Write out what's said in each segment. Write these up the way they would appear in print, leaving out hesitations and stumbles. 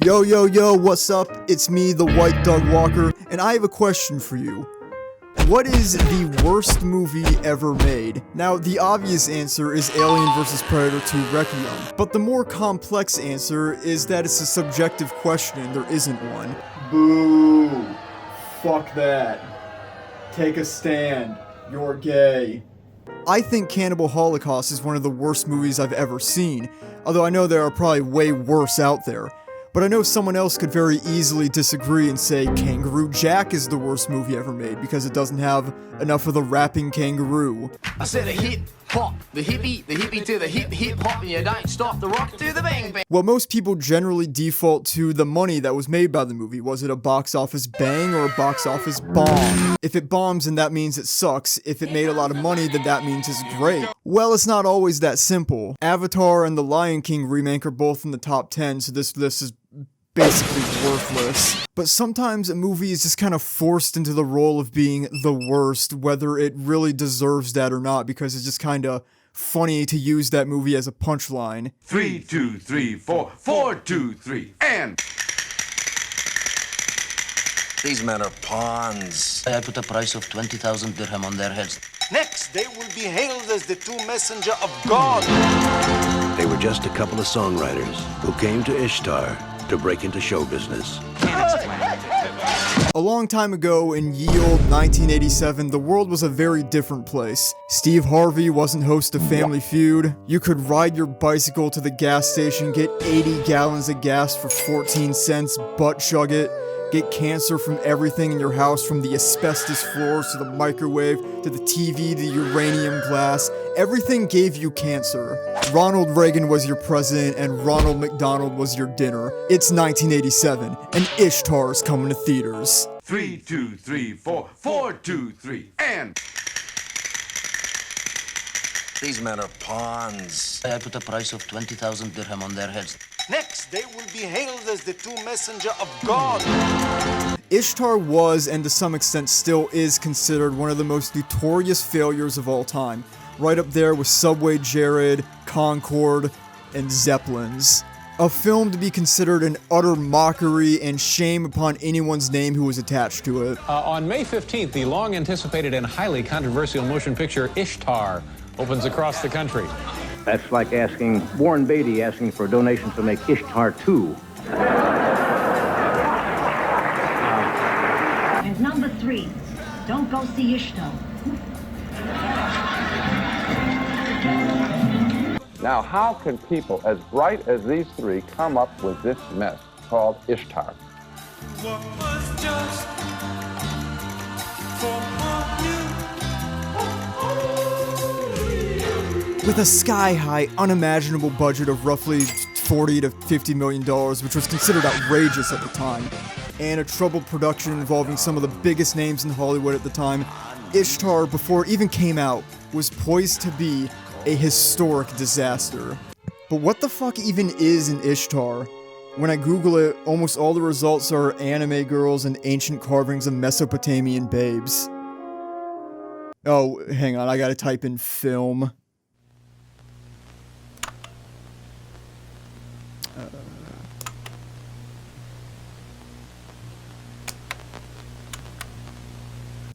Yo, yo, yo, what's up? It's me, the White Dog Walker, and I have a question for you. What is the worst movie ever made? Now, the obvious answer is Alien vs. Predator 2 Requiem, but the more complex answer is that it's a subjective question and there isn't one. Boo! Fuck that. Take a stand. You're gay. I think Cannibal Holocaust is one of the worst movies I've ever seen, although I know there are probably way worse out there. But I know someone else could very easily disagree and say Kangaroo Jack is the worst movie ever made because it doesn't have enough of the rapping kangaroo. I said a hip hop, the hippie to the hip hop, and you don't stop the rock to the bang bang. Well, most people generally default to the money that was made by the movie. Was it a box office bang or a box office bomb? If it bombs, then that means it sucks. If it made a lot of money, then that means it's great. Well, it's not always that simple. Avatar and the Lion King remake are both in the top 10, so this list is basically worthless. But sometimes a movie is just kind of forced into the role of being the worst, whether it really deserves that or not, because it's just kind of funny to use that movie as a punchline. 3, 2, 3, 4, 4, 2, 3, and... These men are pawns. I put a price of 20,000 dirham on their heads. Next, they will be hailed as the true messenger of God. They were just a couple of songwriters who came to Ishtar to break into show business. A long time ago, in ye olde 1987, the world was a very different place. Steve Harvey wasn't host of Family Feud. You could ride your bicycle to the gas station, get 80 gallons of gas for 14 cents, butt chug it, get cancer from everything in your house, from the asbestos floors to the microwave, to the TV, to the uranium glass. Everything gave you cancer. Ronald Reagan was your president and Ronald McDonald was your dinner. It's 1987, and Ishtar's coming to theaters. 3, 2, 3, 4, 4, 2, 3, and... These men are pawns. I put a price of 20,000 dirham on their heads. Next, they will be hailed as the true messenger of God. Ishtar was, and to some extent still is, considered one of the most notorious failures of all time. Right up there with Subway Jared, Concorde, and Zeppelins. A film to be considered an utter mockery and shame upon anyone's name who was attached to it. On May 15th, the long-anticipated and highly controversial motion picture Ishtar opens across the country. That's like asking Warren Beatty asking for a donation to make Ishtar 2. And number 3, don't go see Ishtar. Now, how can people as bright as these three come up with this mess called Ishtar? What was just for With a sky-high, unimaginable budget of roughly $40 to $50 million, which was considered outrageous at the time, and a troubled production involving some of the biggest names in Hollywood at the time, Ishtar, before it even came out, was poised to be a historic disaster. But what the fuck even is an Ishtar? When I Google it, almost all the results are anime girls and ancient carvings of Mesopotamian babes. Oh, hang on, I gotta type in film.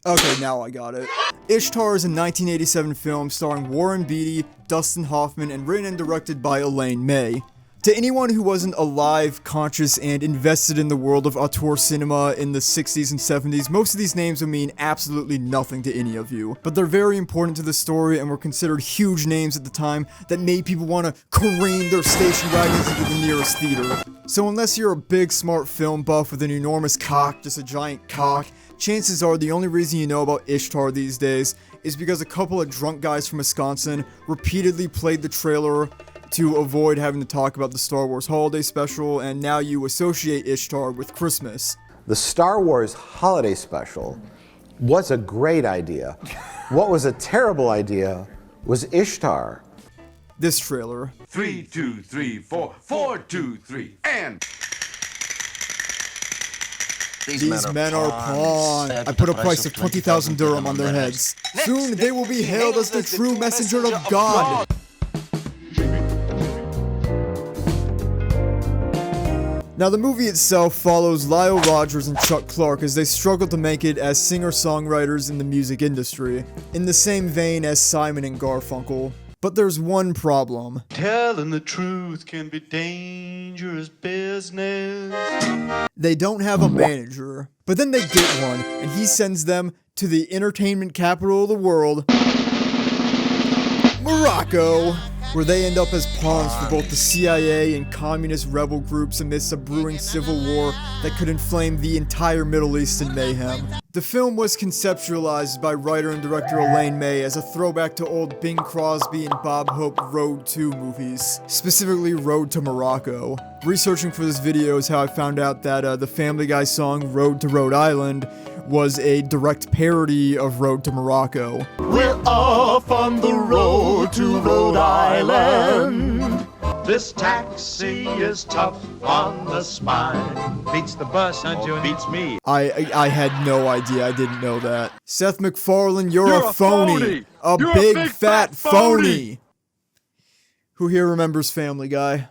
Okay, now I got it. Ishtar is a 1987 film starring Warren Beatty, Dustin Hoffman, and written and directed by Elaine May. To anyone who wasn't alive, conscious, and invested in the world of auteur cinema in the 60s and 70s, most of these names will mean absolutely nothing to any of you. But they're very important to the story and were considered huge names at the time that made people want to careen their station wagons into the nearest theater. So unless you're a big, smart film buff with an enormous cock, just a giant cock, chances are the only reason you know about Ishtar these days is because a couple of drunk guys from Wisconsin repeatedly played the trailer to avoid having to talk about the Star Wars Holiday Special, and now you associate Ishtar with Christmas. The Star Wars Holiday Special was a great idea. What was a terrible idea was Ishtar. This trailer. 3, 2, 3, 4, 4, 2, 3, and... These men are pawns. I put a price of 20,000 dirham on their heads. Soon they will be hailed as the true messenger of God. Now, the movie itself follows Lyle Rogers and Chuck Clark as they struggle to make it as singer-songwriters in the music industry, in the same vein as Simon and Garfunkel. But there's one problem. Telling the truth can be dangerous business. They don't have a manager, but then they get one, and he sends them to the entertainment capital of the world, Morocco, where they end up as pawns for both the CIA and communist rebel groups amidst a brewing civil war that could inflame the entire Middle East in mayhem. The film was conceptualized by writer and director Elaine May as a throwback to old Bing Crosby and Bob Hope Road to movies, specifically Road to Morocco. Researching for this video is how I found out that the Family Guy song Road to Rhode Island was a direct parody of Road to Morocco. We're off on the road to Rhode Island. This taxi is tough on the spine. Beats the bus, huh, Junior? Beats me. I had no idea. I didn't know that. Seth MacFarlane, you're a phony. A big fat phony. Who here remembers Family Guy?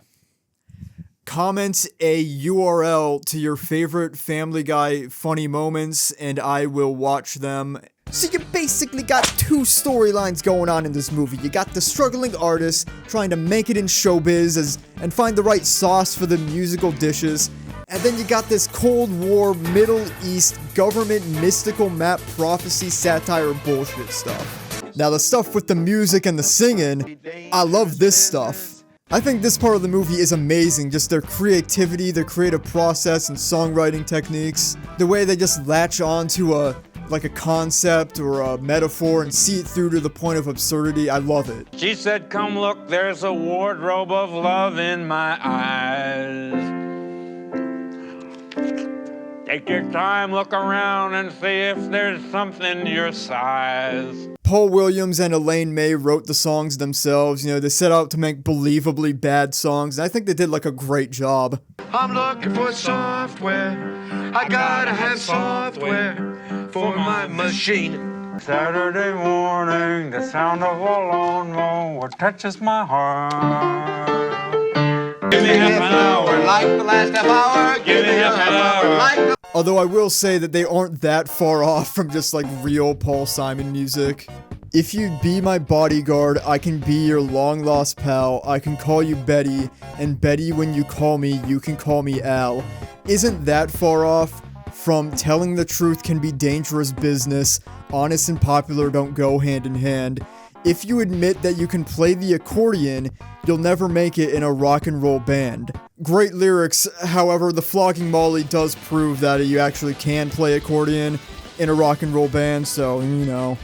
Comment a URL to your favorite Family Guy funny moments, and I will watch them. So you basically got two storylines going on in this movie. You got the struggling artist trying to make it in showbiz and find the right sauce for the musical dishes. And then you got this Cold War, Middle East, government mystical map prophecy satire bullshit stuff. Now the stuff with the music and the singing, I love this stuff. I think this part of the movie is amazing, just their creativity, their creative process and songwriting techniques. The way they just latch on to a concept or a metaphor and see it through to the point of absurdity. I love it. She said, come look, there's a wardrobe of love in my eyes. Take your time, look around and see if there's something your size. Paul Williams and Elaine May wrote the songs themselves. You know, they set out to make believably bad songs, and I think they did like a great job. I'm looking for software. I gotta have software for my machine. Saturday morning, the sound of a lawnmower touches my heart. Give me half an hour, like the last half hour. Give me half an hour, like the... Although I will say that they aren't that far off from just like real Paul Simon music. If you'd be my bodyguard, I can be your long-lost pal. I can call you Betty, and Betty, when you call me, you can call me Al. Isn't that far off from telling the truth can be dangerous business, honest and popular don't go hand in hand. If you admit that you can play the accordion, you'll never make it in a rock and roll band. Great lyrics, however, the Flogging Molly does prove that you actually can play accordion in a rock and roll band, so, you know.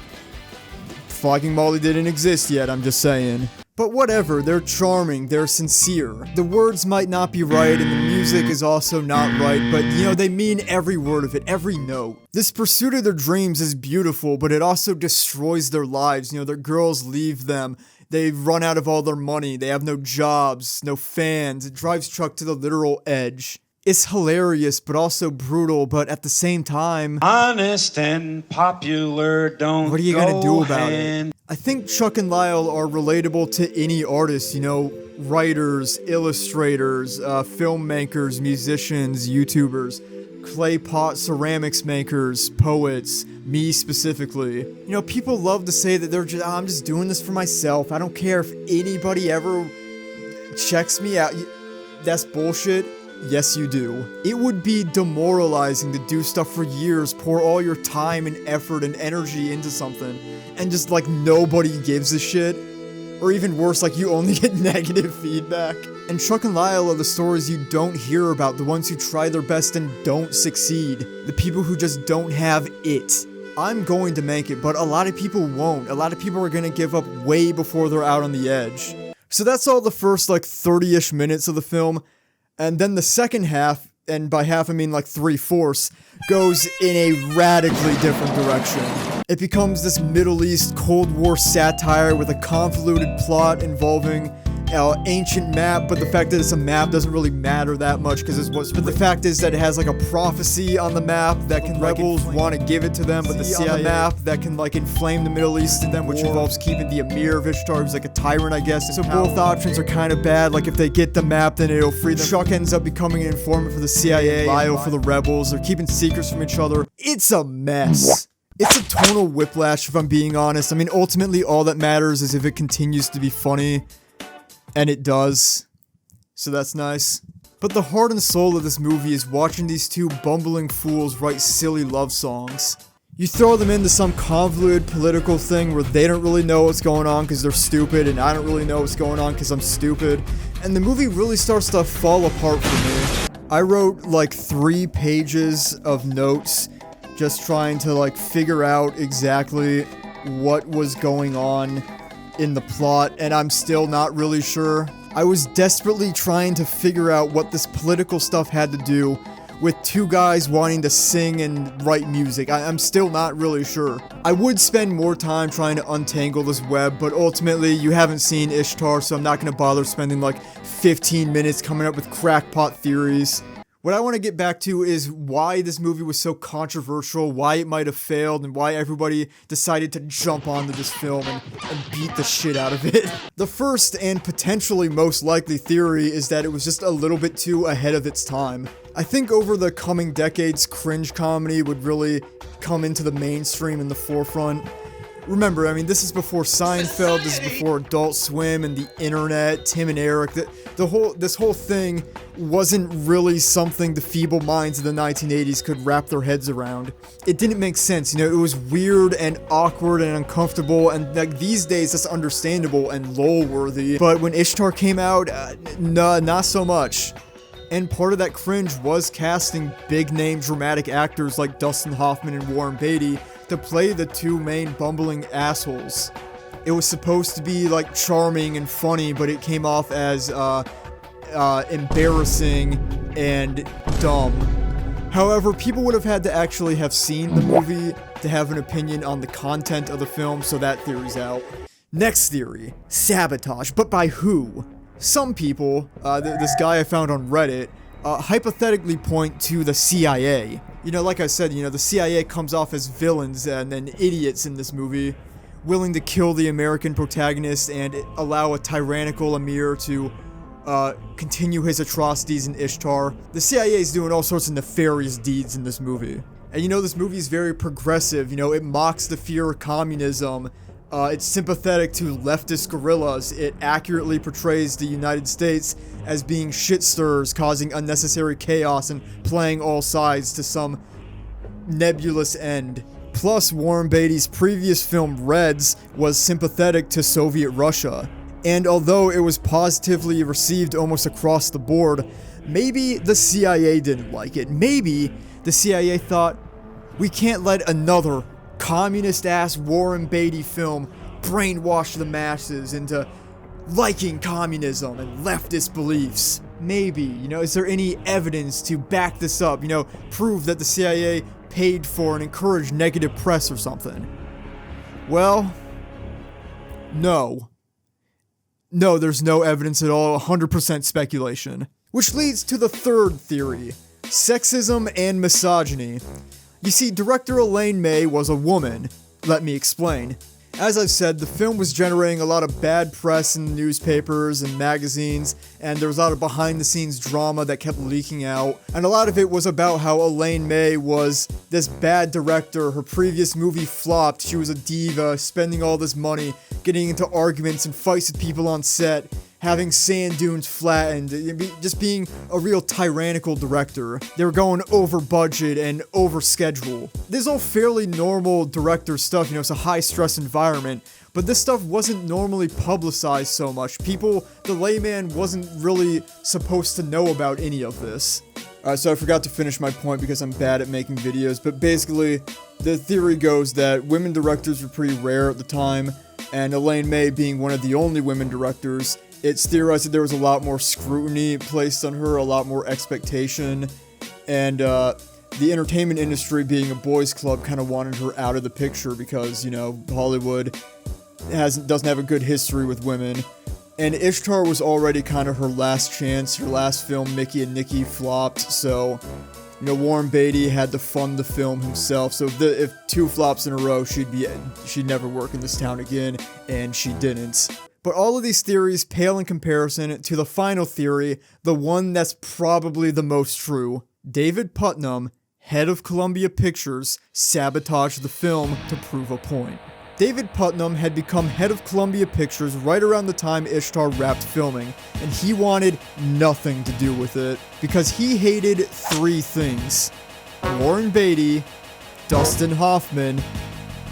Flogging Molly didn't exist yet, I'm just saying. But whatever, they're charming, they're sincere. The words might not be right and the music is also not right, but you know, they mean every word of it, every note. This pursuit of their dreams is beautiful, but it also destroys their lives. You know, their girls leave them, they run out of all their money, they have no jobs, no fans, it drives Chuck to the literal edge. It's hilarious, but also brutal, but at the same time... Honest and popular don't. What are you gonna do about it? I think Chuck and Lyle are relatable to any artist, you know, writers, illustrators, filmmakers, musicians, YouTubers, clay pot ceramics makers, poets, me specifically. You know, people love to say that they're just, I'm just doing this for myself. I don't care if anybody ever checks me out. That's bullshit. Yes, you do. It would be demoralizing to do stuff for years, pour all your time and effort and energy into something, and just like nobody gives a shit. Or even worse, like you only get negative feedback. And Chuck and Lyle are the stories you don't hear about, the ones who try their best and don't succeed. The people who just don't have it. I'm going to make it, but a lot of people won't. A lot of people are gonna give up way before they're out on the edge. So that's all the first like 30-ish minutes of the film. And then the second half, and by half I mean like 3/4, goes in a radically different direction. It becomes this Middle East Cold War satire with a convoluted plot involving ancient map, but the fact that it's a map doesn't really matter that much because it's what's. But the fact is that it has like a prophecy on the map that can rebels want to give it to them, but the CIA on the map that can like inflame the Middle East to them, which involves keeping the Emir of Ishtar, who's like a tyrant, I guess. So both options are kind of bad. Like if they get the map, then it'll free them. Chuck ends up becoming an informant for the CIA, Lyle for the rebels. They're keeping secrets from each other. It's a mess. It's a tonal whiplash, if I'm being honest. I mean, ultimately, all that matters is if it continues to be funny. And it does. So that's nice. But the heart and soul of this movie is watching these two bumbling fools write silly love songs. You throw them into some convoluted political thing where they don't really know what's going on because they're stupid, and I don't really know what's going on because I'm stupid. And the movie really starts to fall apart for me. I wrote like 3 pages of notes just trying to like figure out exactly what was going on in the plot, and I'm still not really sure. I was desperately trying to figure out what this political stuff had to do with 2 guys wanting to sing and write music. I'm still not really sure. I would spend more time trying to untangle this web, but ultimately you haven't seen Ishtar, so I'm not going to bother spending like 15 minutes coming up with crackpot theories. What I want to get back to is why this movie was so controversial, why it might have failed, and why everybody decided to jump onto this film and beat the shit out of it. The first and potentially most likely theory is that it was just a little bit too ahead of its time. I think over the coming decades, cringe comedy would really come into the mainstream in the forefront. Remember, I mean, this is before Seinfeld, this is before Adult Swim and the internet, Tim and Eric. This whole thing wasn't really something the feeble minds of the 1980s could wrap their heads around. It didn't make sense, you know, it was weird and awkward and uncomfortable, and like these days that's understandable and lol-worthy. But when Ishtar came out, not so much. And part of that cringe was casting big-name dramatic actors like Dustin Hoffman and Warren Beatty to play the 2 main bumbling assholes. It was supposed to be like charming and funny, but it came off as embarrassing and dumb. However, people would have had to actually have seen the movie to have an opinion on the content of the film, so that theory's out. Next theory, sabotage, but by who? Some people, this guy I found on Reddit, hypothetically point to the CIA. You know, like I said, you know, the CIA comes off as villains and idiots in this movie, willing to kill the American protagonist and allow a tyrannical Emir to continue his atrocities in Ishtar. The CIA is doing all sorts of nefarious deeds in this movie. And you know, this movie is very progressive, you know, it mocks the fear of communism. It's sympathetic to leftist guerrillas. It accurately portrays the United States as being shit-stirrers, causing unnecessary chaos and playing all sides to some nebulous end. Plus, Warren Beatty's previous film, Reds, was sympathetic to Soviet Russia. And although it was positively received almost across the board, maybe the CIA didn't like it. Maybe the CIA thought, we can't let another communist-ass Warren Beatty film brainwash the masses into liking communism and leftist beliefs. Maybe, you know, is there any evidence to back this up, you know, prove that the CIA paid for and encouraged negative press or something? Well, no. No, there's no evidence at all, 100% speculation. Which leads to the third theory, sexism and misogyny. You see, director Elaine May was a woman. Let me explain. As I've said, the film was generating a lot of bad press in newspapers and magazines, and there was a lot of behind-the-scenes drama that kept leaking out, and a lot of it was about how Elaine May was this bad director. Her previous movie flopped, she was a diva, spending all this money, getting into arguments and fights with people on set, having sand dunes flattened, just being a real tyrannical director. They were going over budget and over schedule. This is all fairly normal director stuff, you know, it's a high stress environment, but this stuff wasn't normally publicized so much. People, the layman wasn't really supposed to know about any of this. So I forgot to finish my point because I'm bad at making videos, but basically, the theory goes that women directors were pretty rare at the time, and Elaine May being one of the only women directors, it's theorized that there was a lot more scrutiny placed on her, a lot more expectation, and the entertainment industry, being a boys club, kind of wanted her out of the picture because, you know, Hollywood doesn't have a good history with women, And Ishtar was already kind of her last chance. Her last film, Mickey and Nicky, flopped, so, you know, Warren Beatty had to fund the film himself. So if 2 flops in a row, she'd never work in this town again, and she didn't. But all of these theories pale in comparison to the final theory, the one that's probably the most true. David Putnam, head of Columbia Pictures, sabotaged the film to prove a point. David Putnam had become head of Columbia Pictures right around the time Ishtar wrapped filming, and he wanted nothing to do with it, because he hated 3 things: Warren Beatty, Dustin Hoffman,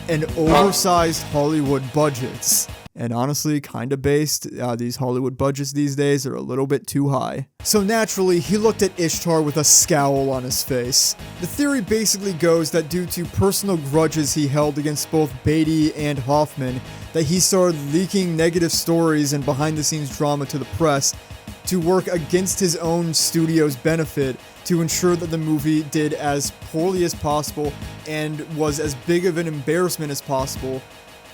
and oversized Hollywood budgets. And honestly, kinda based, these Hollywood budgets these days are a little bit too high. So naturally, he looked at Ishtar with a scowl on his face. The theory basically goes that due to personal grudges he held against both Beatty and Hoffman, that he started leaking negative stories and behind-the-scenes drama to the press to work against his own studio's benefit to ensure that the movie did as poorly as possible and was as big of an embarrassment as possible,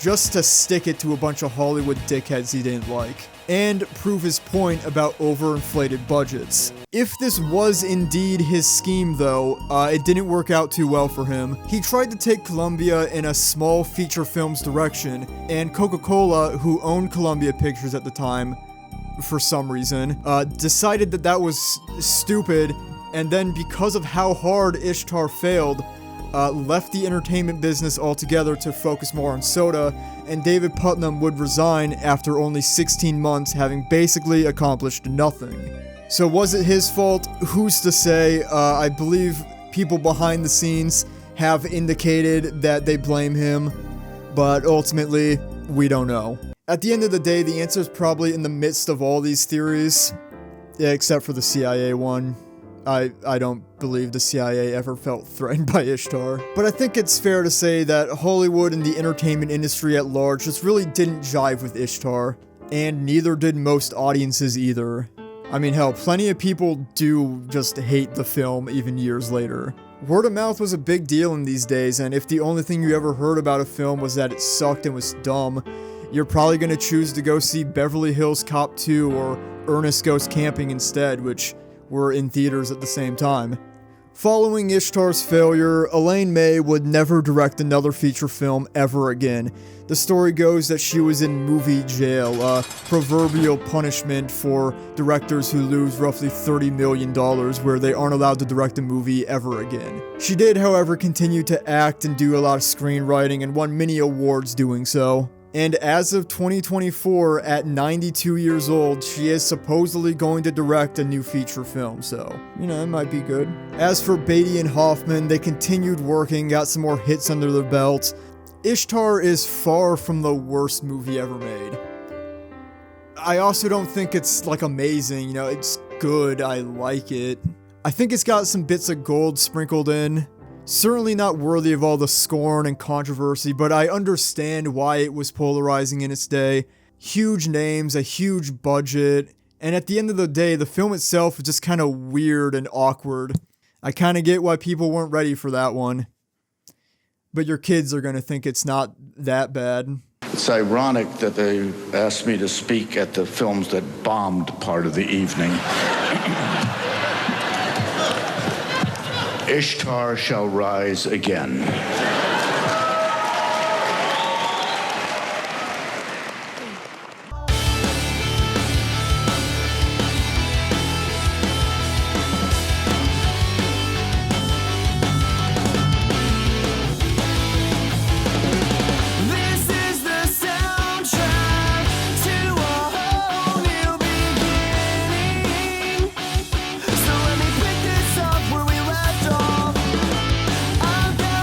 just to stick it to a bunch of Hollywood dickheads he didn't like, and prove his point about overinflated budgets. If this was indeed his scheme though, it didn't work out too well for him. He tried to take Columbia in a small feature films direction, and Coca-Cola, who owned Columbia Pictures at the time, for some reason, decided that that was stupid, and then because of how hard Ishtar failed, left the entertainment business altogether to focus more on soda, and David Putnam would resign after only 16 months, having basically accomplished nothing. So was it his fault? Who's to say? I believe people behind the scenes have indicated that they blame him, but ultimately, we don't know. At the end of the day, the answer is probably in the midst of all these theories, except for the CIA one. I don't believe the CIA ever felt threatened by Ishtar. But I think it's fair to say that Hollywood and the entertainment industry at large just really didn't jive with Ishtar, and neither did most audiences either. I mean, hell, plenty of people do just hate the film even years later. Word of mouth was a big deal in these days, and if the only thing you ever heard about a film was that it sucked and was dumb, you're probably gonna choose to go see Beverly Hills Cop 2 or Ernest Goes Camping instead, which were in theaters at the same time. Following Ishtar's failure, Elaine May would never direct another feature film ever again. The story goes that she was in movie jail, a proverbial punishment for directors who lose roughly $30 million where they aren't allowed to direct a movie ever again. She did, however, continue to act and do a lot of screenwriting and won many awards doing so. And as of 2024, at 92 years old, she is supposedly going to direct a new feature film, so, you know, it might be good. As for Beatty and Hoffman, they continued working, got some more hits under their belt. Ishtar is far from the worst movie ever made. I also don't think it's, like, amazing, you know, it's good, I like it. I think it's got some bits of gold sprinkled in. Certainly not worthy of all the scorn and controversy, but I understand why it was polarizing in its day. Huge names, a huge budget, and at the end of the day, the film itself is just kind of weird and awkward. I kind of get why people weren't ready for that one. But your kids are going to think it's not that bad. It's ironic that they asked me to speak at the films that bombed part of the evening. Ishtar shall rise again.